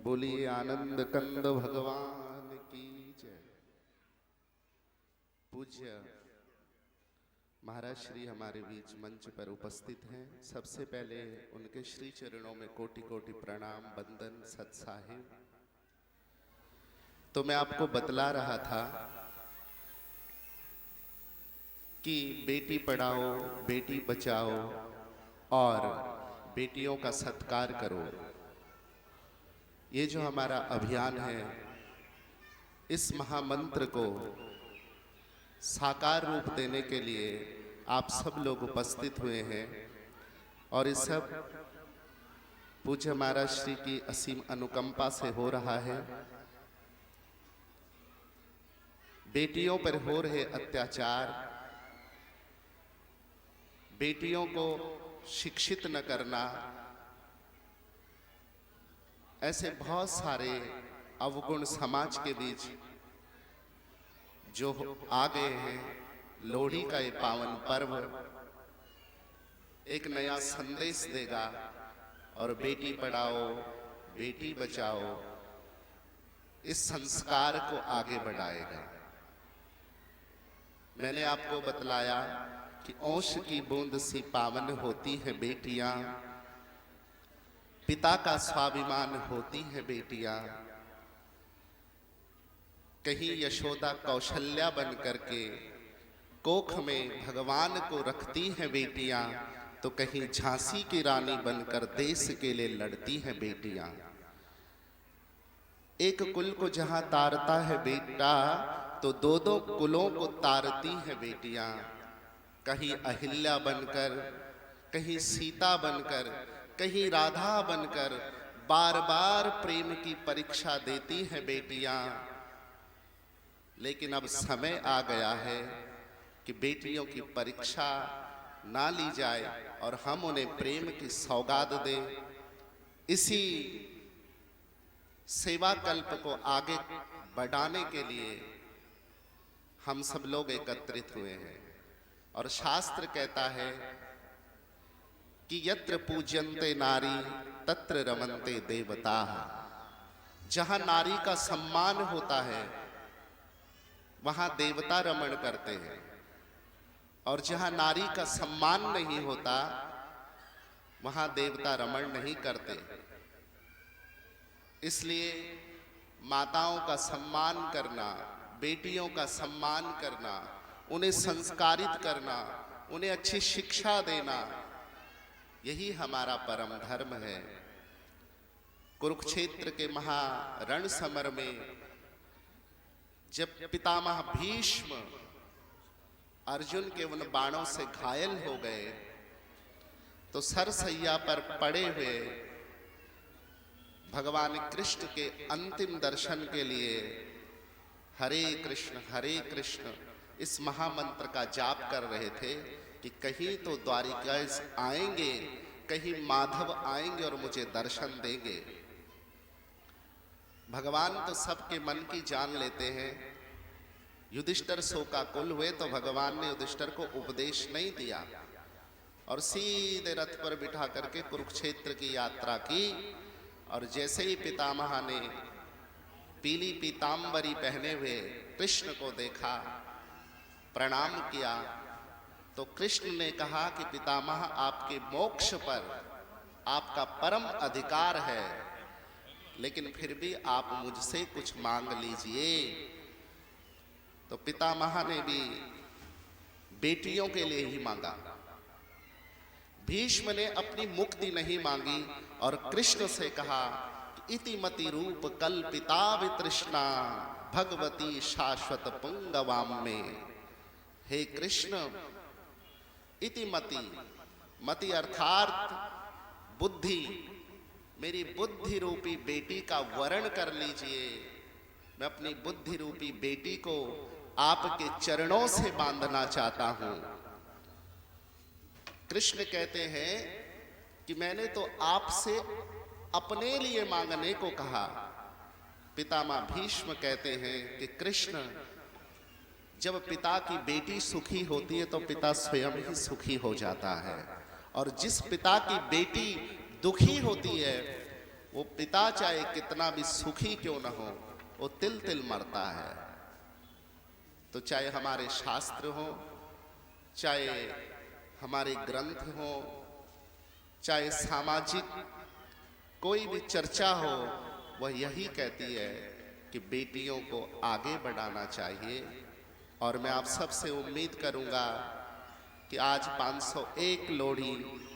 बोलिए आनंद कंद भगवान की जय। पूज्य महाराज श्री हमारे बीच मंच पर उपस्थित हैं। सबसे पहले उनके श्री चरणों में कोटि कोटि प्रणाम वंदन सत साहिब। तो मैं आपको बतला रहा था कि बेटी पढ़ाओ बेटी बचाओ और बेटियों का सत्कार करो। ये जो हमारा अभियान है, इस महामंत्र को साकार रूप देने के लिए आप सब लोग उपस्थित हुए हैं और इस सब पूज्य महाराज श्री की असीम अनुकंपा से हो रहा है। बेटियों पर हो रहे अत्याचार, बेटियों को शिक्षित न करना, ऐसे बहुत सारे अवगुण समाज के बीच जो आ गए हैं। लोहड़ी का ये पावन पर्व एक नया संदेश देगा और बेटी पढ़ाओ बेटी बचाओ इस संस्कार को आगे बढ़ाएगा। मैंने आपको बतलाया कि ओश की बूंद सी पावन होती है बेटियां, पिता का स्वाभिमान होती है बेटियां। कहीं यशोदा कौशल्या बन करके कोख में भगवान को रखती हैं बेटियां, तो कहीं झांसी की रानी बनकर देश के लिए लड़ती हैं बेटियां। एक कुल को जहां तारता है बेटा, तो दो दो कुलों को तारती हैं बेटियां। कहीं अहिल्या बनकर, कहीं सीता बनकर, कहीं राधा बनकर बार बार प्रेम की परीक्षा देती हैं बेटियां। लेकिन अब समय आ गया है कि बेटियों की परीक्षा ना ली जाए और हम उन्हें प्रेम की सौगात दें। इसी सेवा कल्प को आगे बढ़ाने के लिए हम सब लोग एकत्रित हुए हैं। और शास्त्र कहता है कि यत्र पूज्यन्ते नारी तत्र रमन्ते देवता। जहां नारी का सम्मान होता है वहां देवता रमण करते हैं, और जहां नारी का सम्मान नहीं होता वहां देवता रमण नहीं करते। इसलिए माताओं का सम्मान करना, बेटियों का सम्मान करना, उन्हें संस्कारित करना, उन्हें अच्छी शिक्षा देना, यही हमारा परम धर्म है। कुरुक्षेत्र के महारण समर में जब पितामह भीष्म अर्जुन के उन बाणों से घायल हो गए, तो सरसैया पर पड़े हुए भगवान कृष्ण के अंतिम दर्शन के लिए हरे कृष्ण इस महामंत्र का जाप कर रहे थे कि कहीं तो द्वारिकाधीश आएंगे, कहीं माधव आएंगे और मुझे दर्शन देंगे। भगवान तो सबके मन की जान लेते हैं। युधिष्ठिर शोकाकुल हुए तो भगवान ने युधिष्ठिर को उपदेश नहीं दिया और सीधे रथ पर बिठा करके कुरुक्षेत्र की यात्रा की। और जैसे ही पितामह ने पीली पीतांबरी पहने हुए कृष्ण को देखा, प्रणाम किया, तो कृष्ण ने कहा कि पितामह आपके मोक्ष पर आपका परम अधिकार है, लेकिन फिर भी आप मुझसे कुछ मांग लीजिए। तो पितामह ने भी बेटियों के लिए ही मांगा। भीष्म ने अपनी मुक्ति नहीं मांगी और कृष्ण से कहा इति मति रूप कल्पिता वितृष्णा भगवती शाश्वत पुंगवाम में। हे कृष्ण, इति मति अर्थात बुद्धि, मेरी बुद्धि रूपी बेटी का वरण कर लीजिए। मैं अपनी बुद्धि रूपी बेटी को आपके चरणों से बांधना चाहता हूं। कृष्ण कहते हैं कि मैंने तो आपसे अपने लिए मांगने को कहा। पितामह भीष्म कहते हैं कि कृष्ण, जब पिता की बेटी सुखी होती है तो पिता स्वयं ही सुखी हो जाता है, और जिस पिता की बेटी दुखी होती है वो पिता चाहे कितना भी सुखी क्यों न हो, वो तिल तिल मरता है। तो चाहे हमारे शास्त्र हो, चाहे हमारे ग्रंथ हो, चाहे सामाजिक कोई भी चर्चा हो, वह यही कहती है कि बेटियों को आगे बढ़ाना चाहिए। और मैं आप सबसे उम्मीद करूंगा कि आज 501 लोहड़ी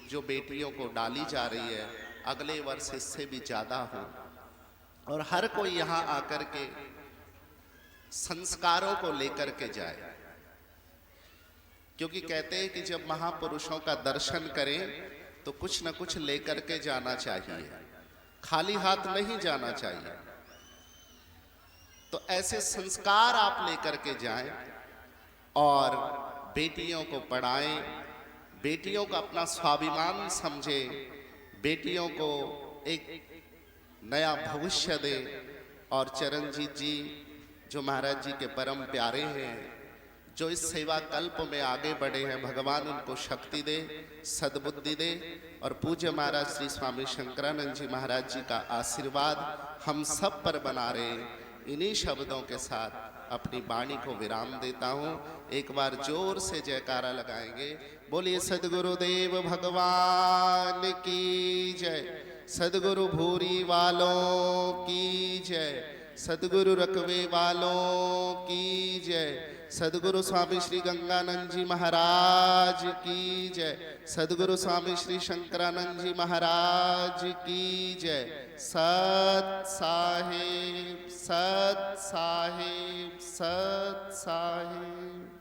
जो बेटियों को डाली जा रही है, अगले वर्ष इससे भी ज्यादा हो, और हर कोई यहाँ आकर के संस्कारों को लेकर के जाए। क्योंकि कहते हैं कि जब महापुरुषों का दर्शन करें तो कुछ न कुछ लेकर के जाना चाहिए, खाली हाथ नहीं जाना चाहिए। तो ऐसे संस्कार आप लेकर के जाएं और बेटियों को पढ़ाएं, बेटियों का अपना स्वाभिमान समझें, बेटियों को एक नया भविष्य दें। और चरणजीत जी जो महाराज जी के परम प्यारे हैं, जो इस सेवा कल्प में आगे बढ़े हैं, भगवान उनको शक्ति दे, सद्बुद्धि दे। और पूज्य महाराज श्री स्वामी शंकरानंद जी महाराज जी का आशीर्वाद हम सब पर बना रहे। इन्हीं शब्दों के साथ अपनी वाणी को विराम देता हूँ। एक बार जोर से जयकारा लगाएंगे। बोलिए सद्गुरुदेव भगवान की जय, सद्गुरु भूरी वालों की जय, सद्गुरु रकवे वालों की जय, सद्गुरु स्वामी श्री गंगानंद जी महाराज की जय, सद्गुरु स्वामी श्री शंकरानंद जी महाराज की जय। सत साहिब, सत साहिब, सत साहिब।